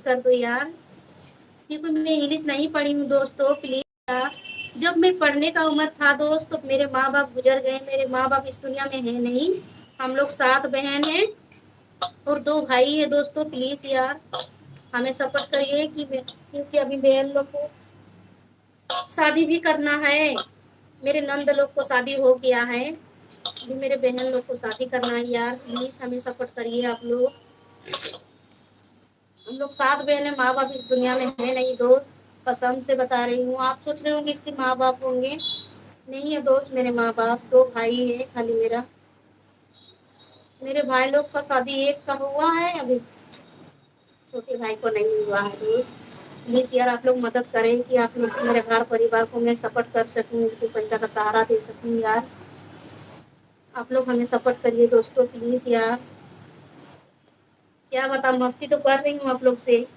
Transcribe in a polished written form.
कर दो यार, क्योंकि मैं इंग्लिश नहीं पढ़ी हूँ दोस्तों, प्लीज यार। जब मैं पढ़ने का उम्र था दोस्त, तो मेरे माँ बाप गुजर गए, मेरे माँ बाप इस दुनिया में है नहीं। हम लोग 7 बहन हैं और 2 भाई है दोस्तों, प्लीज यार हमें सपोर्ट करिए कि क्योंकि अभी बहन लोग को शादी भी करना है, मेरे नंद लोग को शादी हो गया है, अभी मेरे बहन लोग को शादी करना है यार, प्लीज हमें सपोर्ट करिए आप लोग। हम लोग 7 बहन, माँ बाप इस दुनिया में है नहीं दोस्त, कसम से बता रही हूँ। आप सोच रहे होंगे इसके माँ बाप होंगे, नहीं है दोस्त मेरे माँ बाप, 2 भाई है खाली मेरा। मेरे भाई लोग का शादी एक का हुआ है अभी, छोटे भाई को नहीं हुआ है दोस्त। प्लीज यार आप लोग मदद करें कि आप लोग मेरे घर परिवार को मैं सपोर्ट कर सकूँ, उनको पैसा का सहारा दे सकूँ यार। आप लोग हमें सपोर्ट करिए दोस्तों, प्लीज यार। क्या बता, मस्ती तो कर रही हूँ आप लोग से।